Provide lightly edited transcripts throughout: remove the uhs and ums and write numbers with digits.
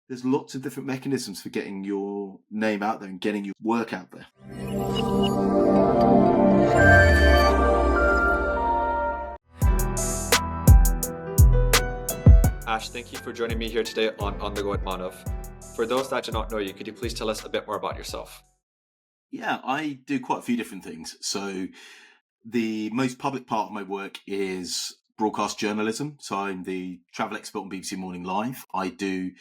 there's lots of different mechanisms for getting your name out there and getting your work out there. Ash, thank you for joining me here today on the Go with Manav. For those that do not know you, could you please tell us a bit more about yourself? Yeah, I do quite a few different things. So the most public part of my work is broadcast journalism. So I'm the travel expert on BBC Morning Live. I do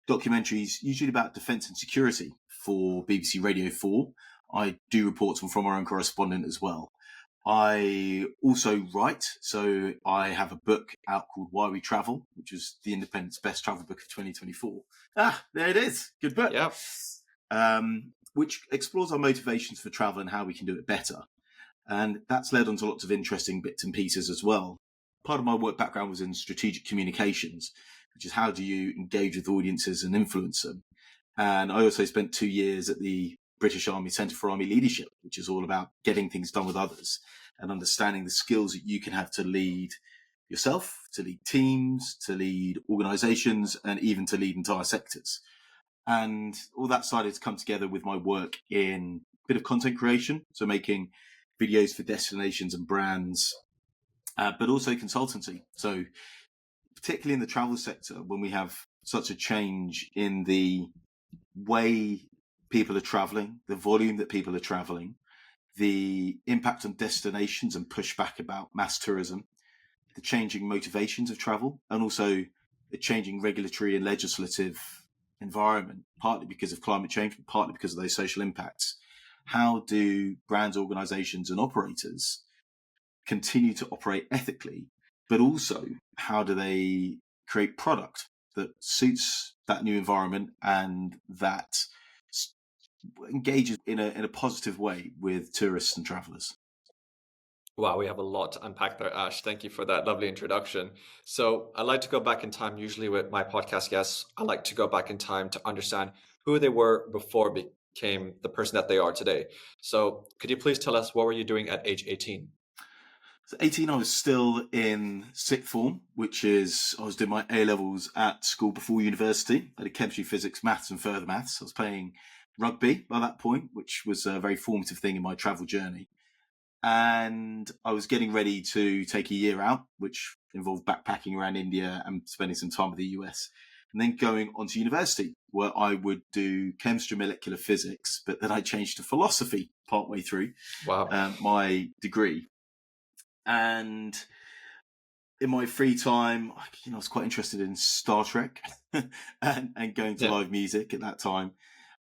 documentaries usually about defence and security for BBC Radio 4. I do reports from our own correspondent as well. I also write, so I have a book out called Why We Travel, which is the Independent's best travel book of 2024. There it is. Good book. Yeah. Which explores our motivations for travel and how we can do it better. And that's led on to lots of interesting bits and pieces as well. Part of my work background was in strategic communications, which is how do you engage with audiences and influence them. And I also spent 2 years at the British Army Centre for Army Leadership, which is all about getting things done with others and understanding the skills that you can have to lead yourself, to lead teams, to lead organisations, and even to lead entire sectors. And all that started to come together with my work in a bit of content creation, so making videos for destinations and brands, but also consultancy. So particularly in the travel sector, when we have such a change in the way people are traveling, the volume that people are traveling, the impact on destinations and pushback about mass tourism, the changing motivations of travel, and also the changing regulatory and legislative environment, partly because of climate change, but partly because of those social impacts. How do brands, organizations, and operators continue to operate ethically, but also how do they create product that suits that new environment and that engages in a positive way with tourists and travelers? Wow, we have a lot to unpack there, Ash. Thank you for that lovely introduction. So I like to go back in time, usually with my podcast guests. I like to go back in time to understand who they were before became the person that they are today. So could you please tell us, what were you doing at age 18? So 18, I was still in sixth form, which is I was doing my A-levels at school before university. I did chemistry, physics, maths, and further maths. I was playing rugby by that point, which was a very formative thing in my travel journey. And I was getting ready to take a year out, which involved backpacking around India and spending some time with the US, and then going on to university, where I would do chemistry, molecular physics, but then I changed to philosophy partway through my degree. And in my free time, I was quite interested in Star Trek and going to live music at that time.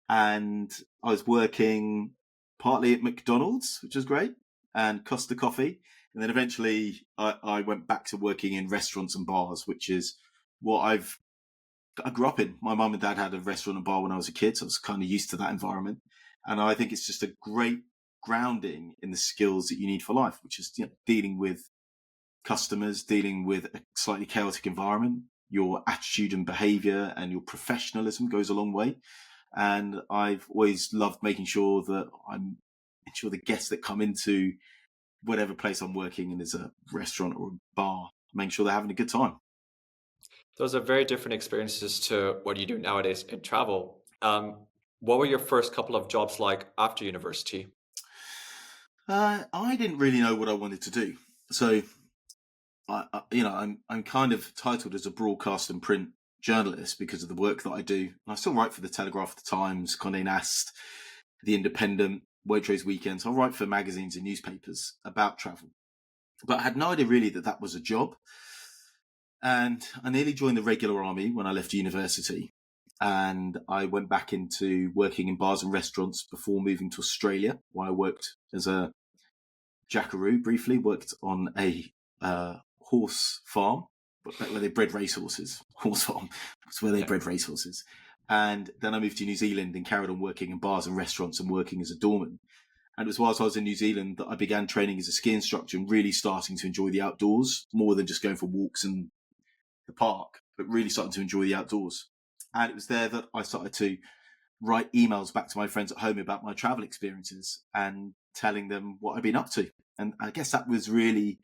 And I was working partly at McDonald's, which was great, and Costa Coffee. And then eventually I went back to working in restaurants and bars, which is what I grew up in. My mum and dad had a restaurant and bar when I was a kid, so I was kind of used to that environment. And I think it's just a great grounding in the skills that you need for life, which is dealing with customers, dealing with a slightly chaotic environment. Your attitude and behavior and your professionalism goes a long way. And I've always loved making sure that I'm ensure the guests that come into whatever place I'm working in, is a restaurant or a bar, making sure they're having a good time. Those are very different experiences to what you do nowadays in travel. What were your first couple of jobs like after university? I didn't really know what I wanted to do. So, I'm kind of titled as a broadcast and print journalist because of the work that I do. I still write for the Telegraph, the Times, Condé Nast, the Independent, Waitrose Weekends. I write for magazines and newspapers about travel, but I had no idea really that was a job. And I nearly joined the regular army when I left university, and I went back into working in bars and restaurants before moving to Australia, where I worked as a jackaroo briefly, worked on a horse farm, where they bred racehorses. Horse farm was where they bred racehorses. And then I moved to New Zealand and carried on working in bars and restaurants and working as a doorman. And it was whilst I was in New Zealand that I began training as a ski instructor and really starting to enjoy the outdoors more than just going for walks in the park, but really starting to enjoy the outdoors. And it was there that I started to write emails back to my friends at home about my travel experiences and telling them what I'd been up to. And I guess that was really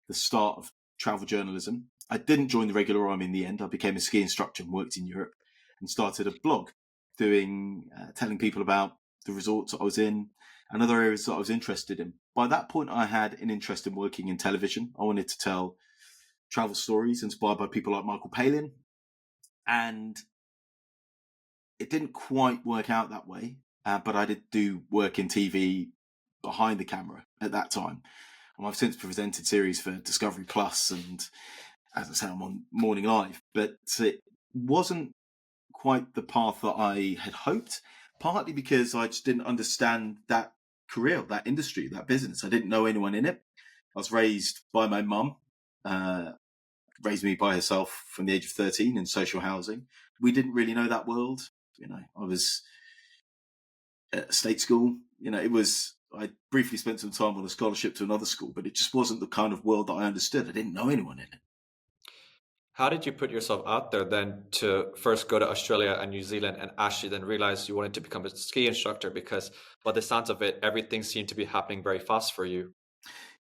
the start of travel journalism. I didn't join the regular army in the end. I became a ski instructor and worked in Europe. and started a blog telling people about the resorts that I was in and other areas that I was interested in. By that point, I had an interest in working in television. I wanted to tell travel stories inspired by people like Michael Palin. And it didn't quite work out that way, but I did do work in TV behind the camera at that time. And I've since presented series for Discovery Plus, and as I say, I'm on Morning Live. But it wasn't quite the path that I had hoped, partly because I just didn't understand that career, that industry, that business. I didn't know anyone in it. I was raised by my mum, raised me by herself from the age of 13 in social housing. We didn't really know that world. I was at state school. I briefly spent some time on a scholarship to another school, but it just wasn't the kind of world that I understood. I didn't know anyone in it. How did you put yourself out there then to first go to Australia and New Zealand and actually then realize you wanted to become a ski instructor? Because by the sounds of it, everything seemed to be happening very fast for you.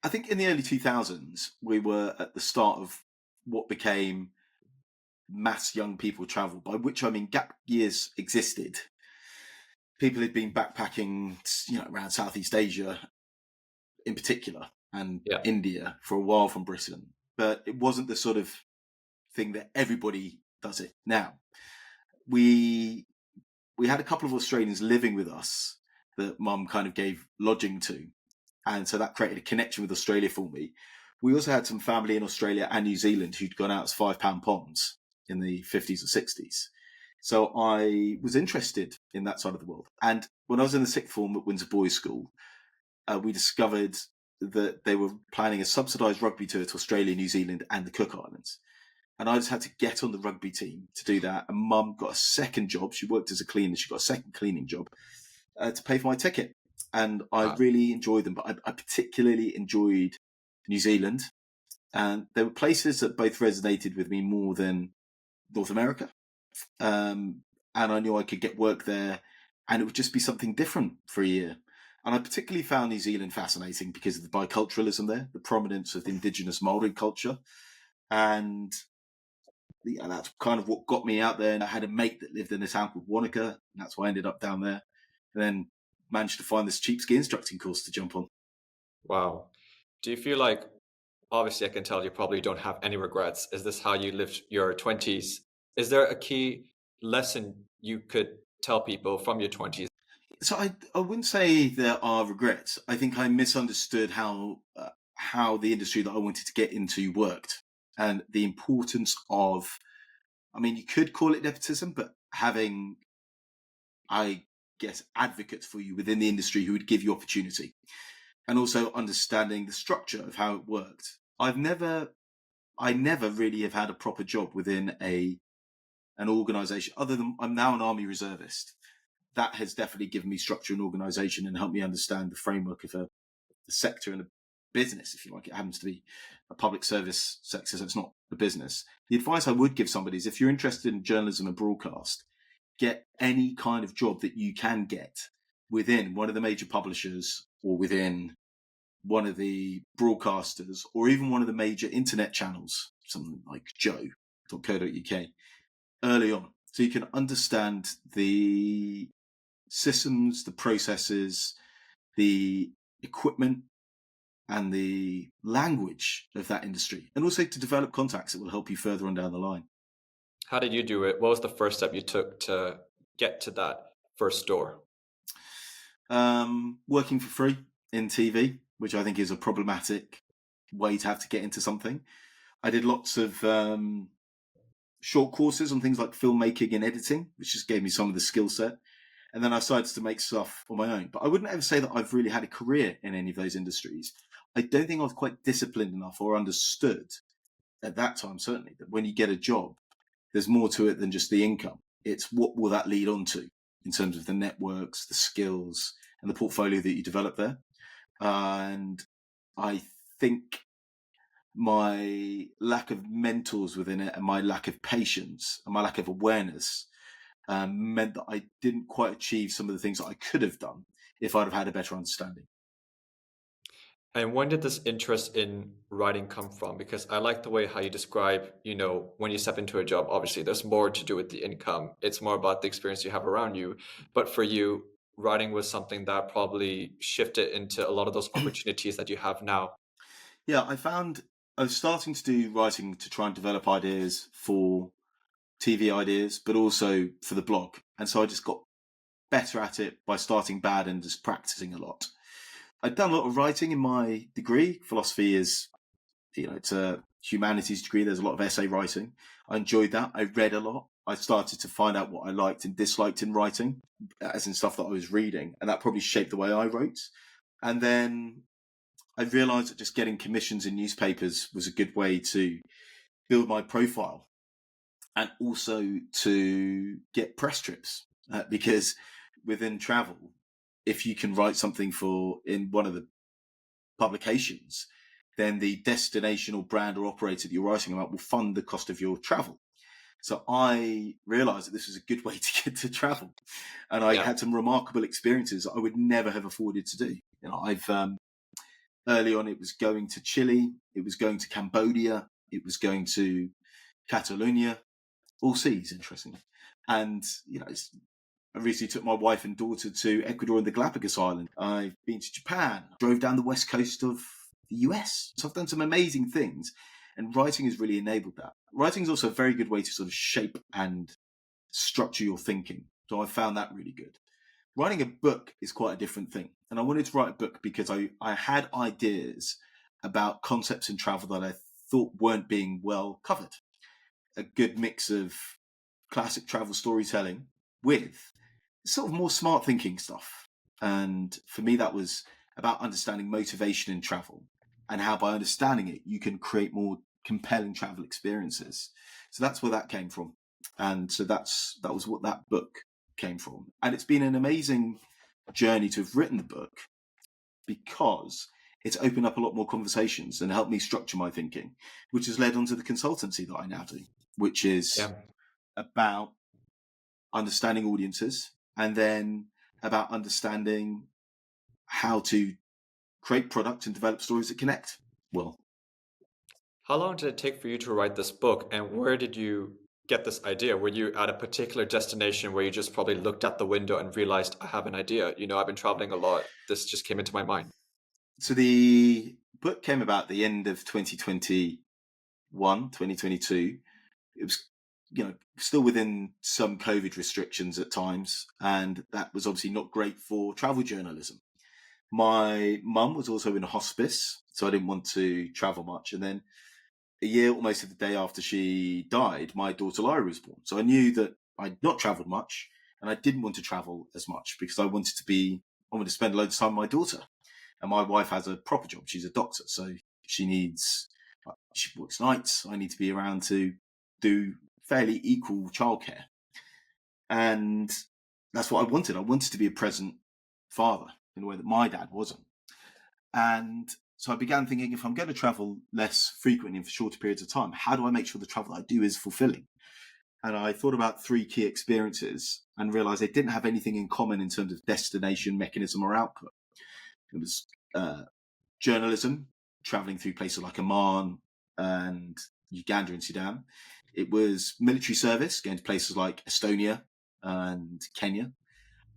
I think in the early 2000s, we were at the start of what became mass young people travel, by which I mean gap years existed. People had been backpacking, around Southeast Asia in particular, and India for a while from Britain. But it wasn't the sort of thing that everybody does it now. We had a couple of Australians living with us that Mum kind of gave lodging to. And so that created a connection with Australia for me. We also had some family in Australia and New Zealand who'd gone out as £5 ponds in the 50s or 60s. So I was interested in that side of the world. And when I was in the sixth form at Windsor Boys School, we discovered that they were planning a subsidised rugby tour to Australia, New Zealand and the Cook Islands. And I just had to get on the rugby team to do that. And Mum got a second job. She worked as a cleaner. She got a second cleaning job to pay for my ticket. And I really enjoyed them. But I particularly enjoyed New Zealand. And there were places that both resonated with me more than North America. And I knew I could get work there. And it would just be something different for a year. And I particularly found New Zealand fascinating because of the biculturalism there, the prominence of the indigenous Maori culture. And that's kind of what got me out there. And I had a mate that lived in a town called Wanaka, and that's why I ended up down there. And then managed to find this cheap ski instructing course to jump on. Wow. Do you feel like, obviously I can tell you probably don't have any regrets. Is this how you lived your 20s? Is there a key lesson you could tell people from your 20s? So I wouldn't say there are regrets. I think I misunderstood how the industry that I wanted to get into worked, and the importance of, you could call it nepotism, but having, I guess, advocates for you within the industry who would give you opportunity, and also understanding the structure of how it worked. I never really have had a proper job within an organisation, other than I'm now an Army reservist. That has definitely given me structure and organisation and helped me understand the framework of a sector and a business, if you like. It happens to be a public service sector, so it's not a business. The advice I would give somebody is, if you're interested in journalism and broadcast, get any kind of job that you can get within one of the major publishers or within one of the broadcasters or even one of the major internet channels, something like joe.co.uk, early on, so you can understand the systems, the processes, the equipment, and the language of that industry, and also to develop contacts that will help you further on down the line. How did you do it? What was the first step you took to get to that first door? Working for free in TV, which I think is a problematic way to have to get into something. I did lots of short courses on things like filmmaking and editing, which just gave me some of the skill set. And then I decided to make stuff on my own. But I wouldn't ever say that I've really had a career in any of those industries. I don't think I was quite disciplined enough or understood at that time, certainly, that when you get a job, there's more to it than just the income. It's what will that lead on to in terms of the networks, the skills, and the portfolio that you develop there. And I think my lack of mentors within it and my lack of patience and my lack of awareness meant that I didn't quite achieve some of the things that I could have done if I'd have had a better understanding. And when did this interest in writing come from? Because I like the way how you describe, when you step into a job, obviously there's more to do with the income. It's more about the experience you have around you. But for you, writing was something that probably shifted into a lot of those opportunities that you have now. Yeah, I found I was starting to do writing to try and develop ideas for TV ideas, but also for the blog. And so I just got better at it by starting bad and just practicing a lot. I'd done a lot of writing in my degree. Philosophy is, it's a humanities degree. There's a lot of essay writing. I enjoyed that. I read a lot. I started to find out what I liked and disliked in writing, as in stuff that I was reading. And that probably shaped the way I wrote. And then I realized that just getting commissions in newspapers was a good way to build my profile and also to get press trips. Because within travel, if you can write something for in one of the publications, then the destination or brand or operator that you're writing about will fund the cost of your travel. So I realized that this was a good way to get to travel. And I Yeah. had some remarkable experiences that I would never have afforded to do. I've early on, it was going to Chile, it was going to Cambodia, it was going to Catalonia, all seas, interestingly. And, I recently took my wife and daughter to Ecuador and the Galapagos Island. I've been to Japan, drove down the west coast of the US. So I've done some amazing things. And writing has really enabled that. Writing is also a very good way to sort of shape and structure your thinking. So I found that really good. Writing a book is quite a different thing. And I wanted to write a book because I had ideas about concepts in travel that I thought weren't being well covered. A good mix of classic travel storytelling with sort of more smart thinking stuff. And for me, that was about understanding motivation in travel and how by understanding it, you can create more compelling travel experiences. So that's where that came from. And so that was what that book came from. And it's been an amazing journey to have written the book because it's opened up a lot more conversations and helped me structure my thinking, which has led on to the consultancy that I now do, which is Yeah. about understanding audiences and then about understanding how to create product and develop stories that connect well. How long did it take for you to write this book, and where did you get this idea? Were you at a particular destination where you just probably looked out the window and realized, I have an idea? I've been traveling a lot. This just came into my mind. So the book came about at the end of 2021, 2022. It was, still within some COVID restrictions at times. And that was obviously not great for travel journalism. My mum was also in hospice, so I didn't want to travel much. And then a year, almost to the day after she died, my daughter Lyra was born. So I knew that I'd not traveled much and I didn't want to travel as much because I wanted to spend loads of time with my daughter. And my wife has a proper job. She's a doctor. So she works nights. I need to be around to do fairly equal childcare. And that's what I wanted. I wanted to be a present father in a way that my dad wasn't. And so I began thinking, if I'm going to travel less frequently and for shorter periods of time, how do I make sure the travel I do is fulfilling? And I thought about three key experiences and realized they didn't have anything in common in terms of destination, mechanism, or output. It was journalism, traveling through places like Oman and Uganda and Sudan. It was military service, going to places like Estonia and Kenya.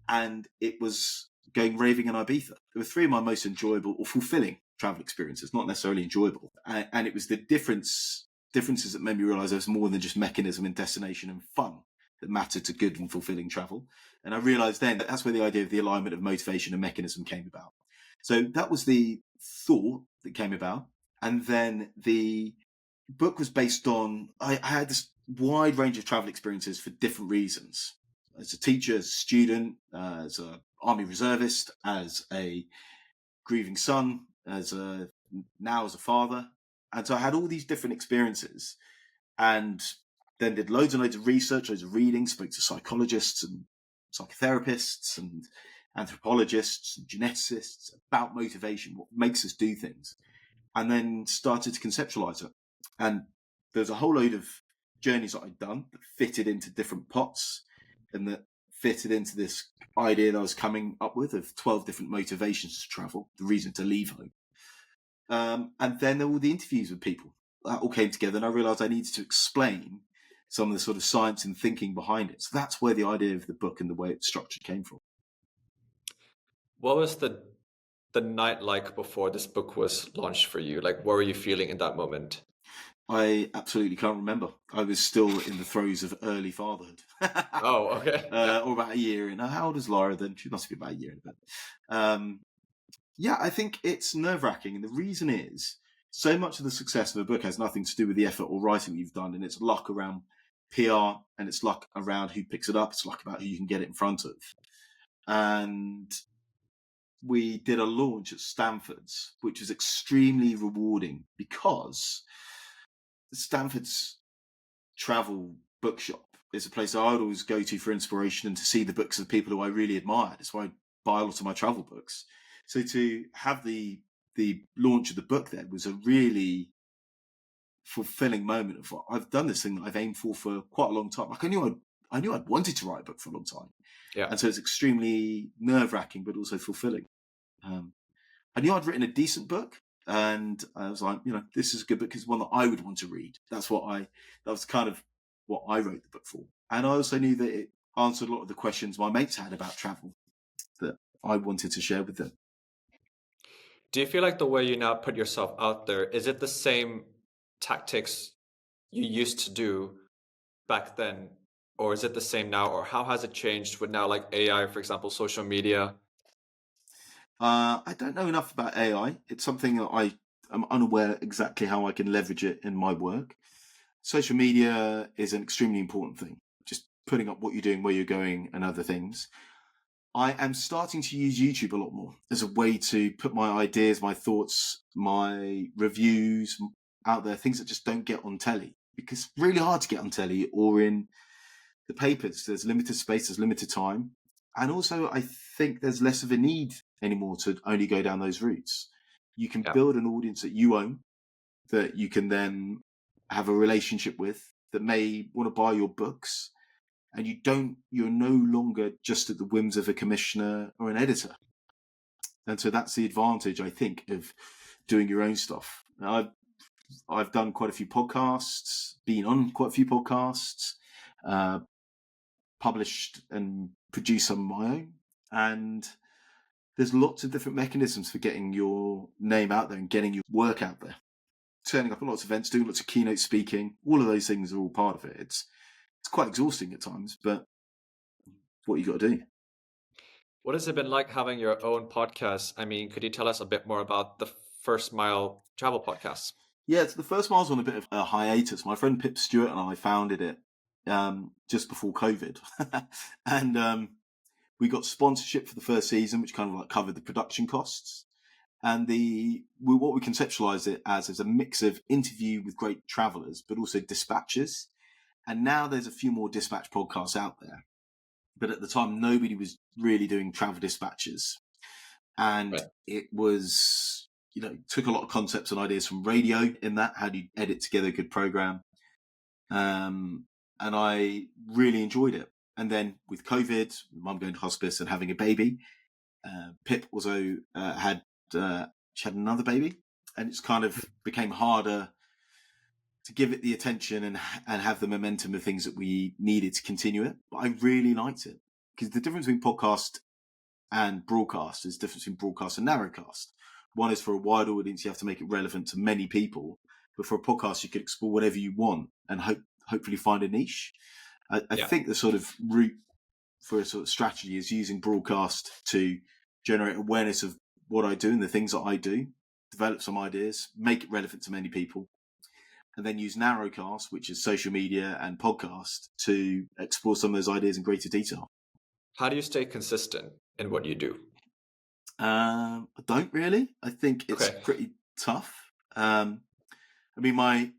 And it was going raving in Ibiza. There were three of my most enjoyable or fulfilling travel experiences, not necessarily enjoyable. And it was the differences that made me realize there was more than just mechanism and destination and fun that mattered to good and fulfilling travel. And I realized then that's where the idea of the alignment of motivation and mechanism came about. So that was the thought that came about. And then the book was based on, I had this wide range of travel experiences for different reasons. As a teacher, as a student, as an army reservist, as a grieving son, now as a father. And so I had all these different experiences and then did loads and loads of research, loads of reading, spoke to psychologists and psychotherapists and anthropologists and geneticists about motivation, what makes us do things, and then started to conceptualize it. And there's a whole load of journeys that I'd done that fitted into different pots and that fitted into this idea that I was coming up with of 12 different motivations to travel, the reason to leave home. And then there were all the interviews with people. That all came together, and I realised I needed to explain some of the sort of science and thinking behind it. So that's where the idea of the book and the way it's structured came from. What was the night like before this book was launched for you? Like, what were you feeling in that moment? I absolutely can't remember. I was still in the throes of early fatherhood. Oh, okay. Yeah. Or about a year in. How old is Laura then? She must be about a year in a bit. Yeah, I think it's nerve-wracking. And the reason is, so much of the success of a book has nothing to do with the effort or writing you've done. And it's luck around PR, and it's luck around who picks it up. It's luck about who you can get it in front of. And we did a launch at Stanford's, which was extremely rewarding because Stanford's travel bookshop is a place I would always go to for inspiration and to see the books of people who I really admire. That's why I buy a lot of my travel books. So to have the launch of the book there was a really fulfilling moment of, I've done this thing that I've aimed for quite a long time. Like I knew I'd wanted to write a book for a long time. Yeah. And so it's extremely nerve-wracking, but also fulfilling. I knew I'd written a decent book, and I was like, this is a good book. It's one that I would want to read. That was kind of what I wrote the book for. And I also knew that it answered a lot of the questions my mates had about travel that I wanted to share with them. Do you feel like the way you now put yourself out there, is it the same tactics you used to do back then, or is it the same now, or how has it changed with now like AI, for example, social media? I don't know enough about AI. It's something that I am unaware exactly how I can leverage it in my work. Social media is an extremely important thing. Just putting up what you're doing, where you're going, and other things. I am starting to use YouTube a lot more as a way to put my ideas, my thoughts, my reviews out there, things that just don't get on telly. Because it's really hard to get on telly or in the papers. There's limited space, there's limited time. And also, I think there's less of a need anymore to only go down those routes. You can Yeah. build an audience that you own, that you can then have a relationship with, that may want to buy your books. And you're no longer just at the whims of a commissioner or an editor. And so that's the advantage, I think, of doing your own stuff. Now, I've done quite a few podcasts, been on quite a few podcasts, published and produced some of my own. And there's lots of different mechanisms for getting your name out there and getting your work out there. Turning up at lots of events, doing lots of keynote speaking, all of those things are all part of it. It's quite exhausting at times, but what you got to do. What has it been like having your own podcast? I mean, could you tell us a bit more about the First Mile Travel Podcast? Yeah, so the first mile's on a bit of a hiatus. My friend Pip Stewart and I founded it just before COVID. And we got sponsorship for the first season, which kind of like covered the production costs. And what we conceptualized it as is a mix of interview with great travelers, but also dispatches. And now there's a few more dispatch podcasts out there. But at the time, nobody was really doing travel dispatches. And Right. it was, took a lot of concepts and ideas from radio in that. How do you edit together a good program? And I really enjoyed it. And then with COVID, mum going to hospice and having a baby, Pip also she had another baby, and it's kind of became harder to give it the attention and have the momentum of things that we needed to continue it. But I really liked it, because the difference between podcast and broadcast is the difference between broadcast and narrowcast. One is for a wide audience, you have to make it relevant to many people. But for a podcast, you can explore whatever you want and hopefully find a niche. I think the sort of route for a sort of strategy is using broadcast to generate awareness of what I do and the things that I do, develop some ideas, make it relevant to many people, and then use narrowcast, which is social media and podcast, to explore some of those ideas in greater detail. How do you stay consistent in what you do? I don't really. I think it's pretty tough. I mean, my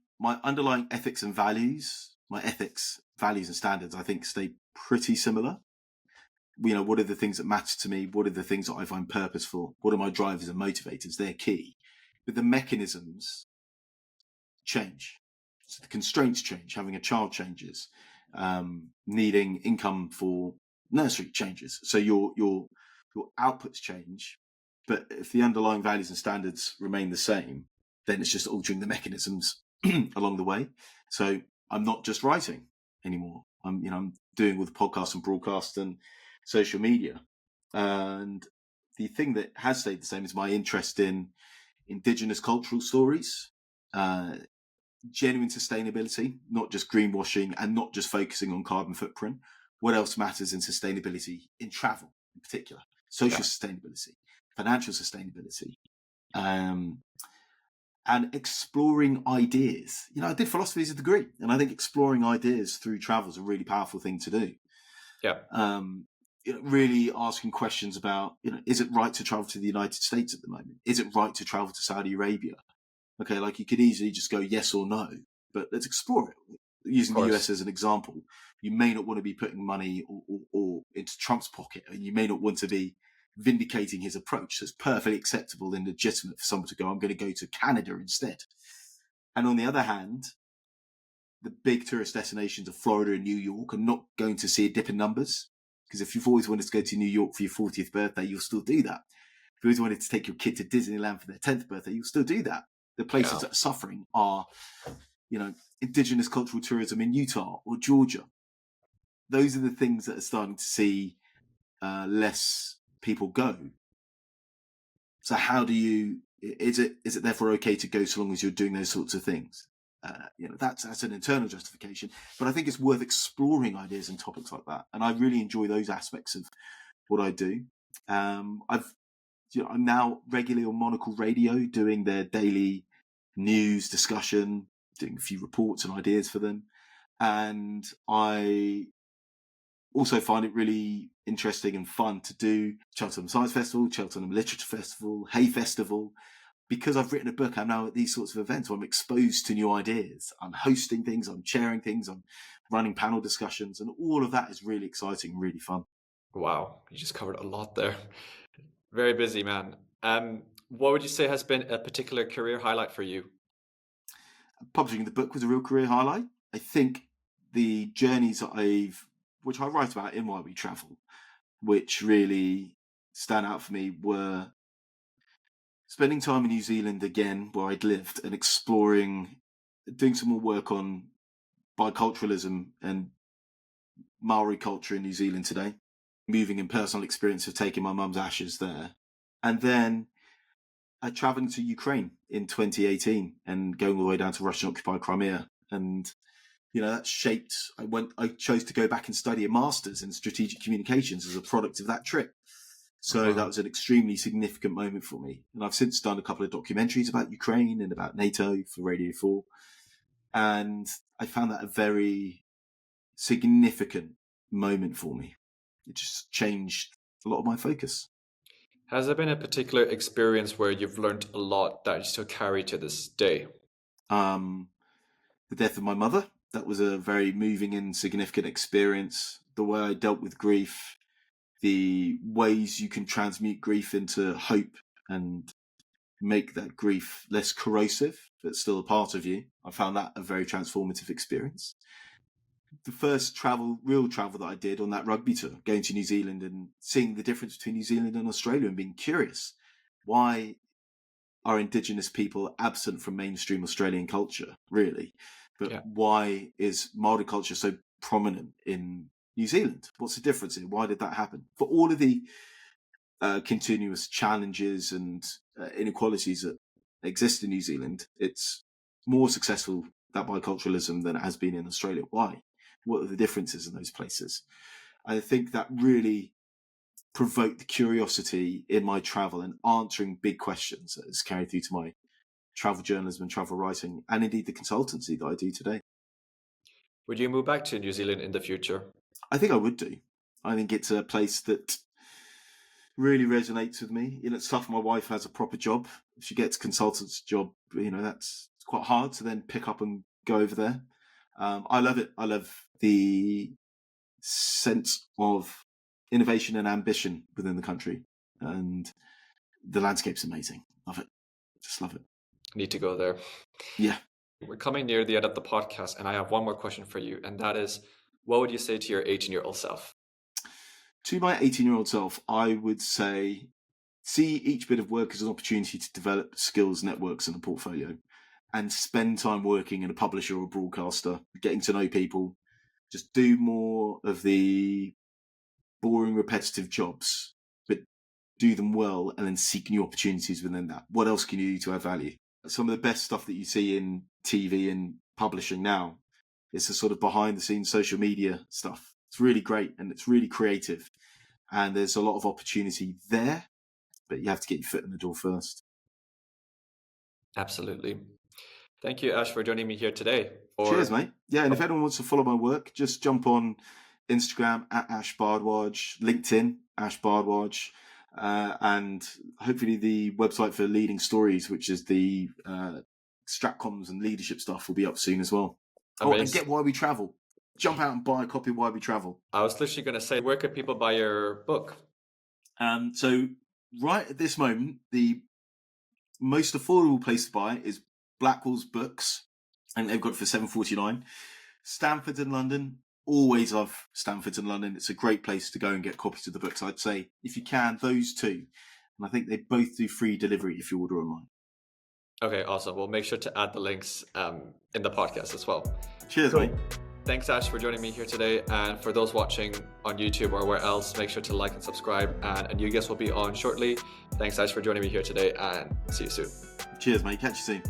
underlying ethics and values, values and standards, I think stay pretty similar. What are the things that matter to me? What are the things that I find purposeful? What are my drivers and motivators? They're key. But the mechanisms change. So the constraints change. Having a child changes. Needing income for nursery changes. So your outputs change. But if the underlying values and standards remain the same, then it's just altering the mechanisms along the way. So I'm not just writing anymore. I'm doing with podcasts and broadcast and social media. And the thing that has stayed the same is my interest in indigenous cultural stories, genuine sustainability, not just greenwashing and not just focusing on carbon footprint. What else matters in sustainability in travel in particular? Social sustainability, financial sustainability, and exploring ideas. I did philosophy as a degree, and I think exploring ideas through travel is a really powerful thing to do. Yeah. Really asking questions about, is it right to travel to the United States at the moment? Is it right to travel to Saudi Arabia? Okay, like you could easily just go yes or no, but let's explore it. Using the US as an example, you may not want to be putting money or into Trump's pocket, and you may not want to be vindicating his approach. So it's perfectly acceptable and legitimate for someone to go, I'm going to go to Canada instead. And on the other hand, the big tourist destinations of Florida and New York are not going to see a dip in numbers, because if you've always wanted to go to New York for your 40th birthday, you'll still do that. If you always wanted to take your kid to Disneyland for their 10th birthday, you'll still do that. The places that are suffering are, indigenous cultural tourism in Utah or Georgia. Those are the things that are starting to see less people go. So how do you, is it therefore okay to go so long as you're doing those sorts of things? That's an internal justification, but I think it's worth exploring ideas and topics like that. And I really enjoy those aspects of what I do. I'm now regularly on Monocle Radio doing their daily news discussion, doing a few reports and ideas for them. And I also find it really interesting and fun to do Cheltenham Science Festival, Cheltenham Literature Festival, Hay Festival. Because I've written a book, I'm now at these sorts of events where I'm exposed to new ideas. I'm hosting things, I'm chairing things, I'm running panel discussions, and all of that is really exciting, really fun. Wow, you just covered a lot there. Very busy, man. What would you say has been a particular career highlight for you? Publishing the book was a real career highlight. I think the journeys that which I write about in Why We Travel, which really stand out for me, were spending time in New Zealand again, where I'd lived, and exploring, doing some more work on biculturalism and Maori culture in New Zealand today, moving in personal experience of taking my mum's ashes there. And then traveling to Ukraine in 2018 and going all the way down to Russian-occupied Crimea. And, that shaped, I chose to go back and study a master's in strategic communications as a product of that trip. So that was an extremely significant moment for me. And I've since done a couple of documentaries about Ukraine and about NATO for Radio 4. And I found that a very significant moment for me. It just changed a lot of my focus. Has there been a particular experience where you've learned a lot that you still carry to this day? The death of my mother. That was a very moving and significant experience. The way I dealt with grief, the ways you can transmute grief into hope and make that grief less corrosive, but still a part of you. I found that a very transformative experience. The first real travel that I did on that rugby tour, going to New Zealand and seeing the difference between New Zealand and Australia and being curious. Why are Indigenous people absent from mainstream Australian culture, really? But why is Maori culture so prominent in New Zealand? What's the difference here? Why did that happen? For all of the continuous challenges and inequalities that exist in New Zealand, it's more successful, that biculturalism, than it has been in Australia. Why? What are the differences in those places? I think that really provoked the curiosity in my travel and answering big questions that has carried through to my travel journalism and travel writing, and indeed the consultancy that I do today. Would you move back to New Zealand in the future? I think I would do. I think it's a place that really resonates with me. It's tough. My wife has a proper job. If she gets a consultant's job, that's quite hard to then pick up and go over there. I love it. I love the sense of innovation and ambition within the country, and the landscape's amazing. Love it. Just love it. Need to go there. Yeah. We're coming near the end of the podcast, and I have one more question for you, and that is, what would you say to your 18-year-old self? To my 18-year-old self, I would say, See each bit of work as an opportunity to develop skills, networks, and a portfolio, and spend time working in a publisher or broadcaster, getting to know people. Just do more of the boring, repetitive jobs, but do them well, and then seek new opportunities within that. What else can you do to add value? Some of the best stuff that you see in TV and publishing now is the sort of behind the scenes social media stuff. It's really great and it's really creative. And there's a lot of opportunity there, but you have to get your foot in the door first. Absolutely. Thank you, Ash, for joining me here today. Cheers, mate. Yeah, and if anyone wants to follow my work, just jump on Instagram at Ash Bhardwaj, LinkedIn, Ash Bhardwaj, and hopefully the website for Leading Stories, which is the Stratcoms and leadership stuff, will be up soon as well. Amazing. Oh, and get Why We Travel. Jump out and buy a copy of Why We Travel. I was literally going to say, where could people buy your book? So right at this moment, the most affordable place to buy is Blackwell's Books, and they've got it for $7.49. Stanford in London, always love Stanford in London. It's a great place to go and get copies of the books. I'd say, if you can, those two. And I think they both do free delivery if you order online. Okay, awesome. We'll make sure to add the links in the podcast as well. Cheers, Cool. mate. Thanks, Ash, for joining me here today. And for those watching on YouTube or where else, make sure to like and subscribe. And a new guest will be on shortly. Thanks, Ash, for joining me here today, and see you soon. Cheers, mate. Catch you soon.